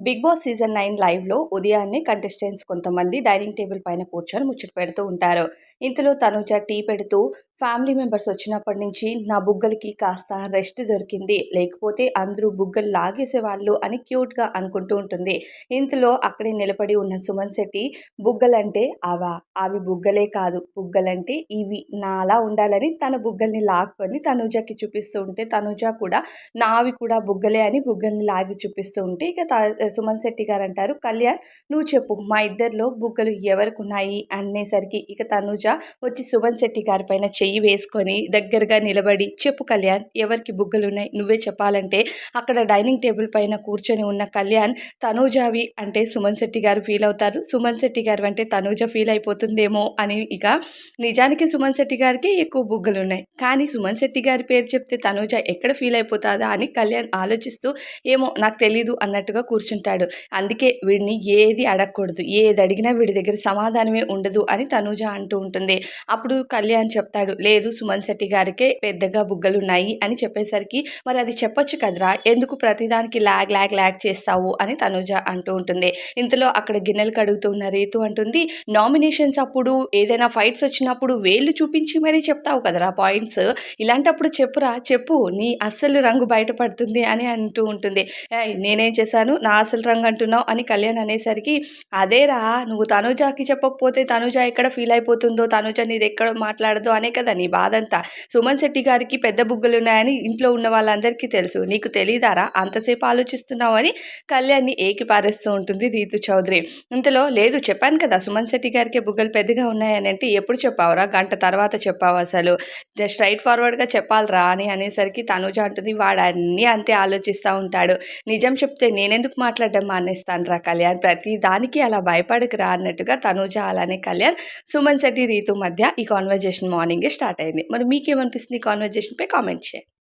Big boss season 9 లైవ్‌లో ఉదయాన్నే contestants కొంతమంది డైనింగ్ టేబుల్ పైన కూర్చొని ముచ్చట పెడుతూ ఉంటారు. ఇంతలో తనుజ టీ పెడుతూ ఫ్యామిలీ మెంబర్స్ వచ్చినప్పటి నుంచి నా బుగ్గలకి కాస్త రెస్ట్ దొరికింది. లేకపోతే అందరూ బుగ్గలు లాగేసేవాళ్ళు అని క్యూట్‌గా అనుకుంటూ ఉంటుంది. ఇంతలో అక్కడే నిలబడి ఉన్న సుమన్ శెట్టి బుగ్గలంటే అవా? అవి బుగ్గలే కాదు. బుగ్గలంటే ఇవి. నాలా ఉండాలని తన బుగ్గల్ని లాక్కొని తనుజకి చూపిస్తూ ఉంటే తనుజ కూడా నావి కూడా బుగ్గలే అని బుగ్గల్ని లాగి చూపిస్తూ ఉంటే ఇక సుమన్ శెట్టి గారు అంటారు, కళ్యాణ్ నువ్వు చెప్పు మా ఇద్దరిలో బుగ్గలు ఎవరికున్నాయి అనేసరికి ఇక తనుజ వచ్చి సుమన్ శెట్టి గారి పైన చెయ్యి వేసుకొని దగ్గరగా నిలబడి చెప్పు కళ్యాణ్ ఎవరికి బుగ్గలున్నాయి నువ్వే చెప్పాలంటే అక్కడ డైనింగ్ టేబుల్ పైన కూర్చొని ఉన్న కళ్యాణ్ తనూజావి అంటే సుమన్ శెట్టి గారు ఫీల్ అవుతారు. సుమన్ శెట్టి గారు అంటే తనూజ ఫీల్ అయిపోతుందేమో అని ఇక నిజానికి సుమన్ శెట్టి గారికి ఎక్కువ బుగ్గలున్నాయి. కానీ సుమన్ శెట్టి గారి పేరు చెప్తే తనూజ ఎక్కడ ఫీల్ అయిపోతాదా అని కళ్యాణ్ ఆలోచిస్తూ ఏమో నాకు తెలీదు అన్నట్టుగా కూర్చుంటాడు. అందుకే వీడిని ఏది అడగకూడదు. ఏది అడిగినా వీడి దగ్గర సమాధానమే ఉండదు అని తనూజ అంటూ ఉంటుంది. అప్పుడు కళ్యాణ్ చెప్తాడు, లేదు సుమన్ శెట్టి గారికే పెద్దగా బుగ్గలున్నాయి అని చెప్పేసరికి మరి అది చెప్పొచ్చు కదరా! ఎందుకు ప్రతిదానికి లాగ్ చేస్తావు అని తనూజ అంటూ ఉంటుంది. ఇంతలో అక్కడ గిన్నెలు కడుగుతున్న రీతు అంటుంది, నామినేషన్స్ అప్పుడు ఏదైనా ఫైట్స్ వచ్చినప్పుడు వేళ్ళు చూపించి మరీ చెప్తావు కదరా పాయింట్స్. ఇలాంటప్పుడు చెప్పురా చెప్పు నీ అస్సలు రంగు బయటపడుతుంది అని అంటూ ఉంటుంది. ఏయ్! నేనేం చేశాను? నా అసలు రంగు అంటున్నావు అని కళ్యాణ్ అనేసరికి, అదేరా నువ్వు తనూజకి చెప్పకపోతే తనూజ ఎక్కడ ఫీల్ అయిపోతుందో, తనూజ నీదెక్కడ మాట్లాడదో అనే కదా నీ బాధంతా. సుమన్ శెట్టి గారికి పెద్ద బుగ్గలున్నాయని ఇంట్లో ఉన్న వాళ్ళందరికీ తెలుసు. నీకు తెలీదారా అంతసేపు ఆలోచిస్తున్నావని కళ్యాణ్‌ని ఏకిపారేస్తూ ఉంటుంది రీతు చౌదరి. ఇంతలో లేదు చెప్పాను కదా సుమన్ శెట్టి గారికే బుగ్గలు పెద్దగా ఉన్నాయని అంటే, ఎప్పుడు చెప్పావురా? గంట తర్వాత చెప్పావు అసలు. స్ట్రెయిట్ ఫార్వర్డ్‌గా చెప్పాలిరా అని అనేసరికి తనూజ అంటుంది, వాడు అన్నీ అంతే ఆలోచిస్తా ఉంటాడు. నిజం చెప్తే నేనెందుకు మాట్లాడడం మానేస్తానురా కళ్యాణ్. ప్రతి దానికి అలా భయపడకురా అన్నట్టుగా తనూజ అలానే కళ్యాణ్, సుమన్ శెట్టి, రీతు మధ్య ఈ కాన్వర్జేషన్ మార్నింగే స్టార్ట్ అయింది. మరి మీకేమనిపిస్తుంది ఈ కాన్వర్జేషన్‌పై కామెంట్ చేయండి.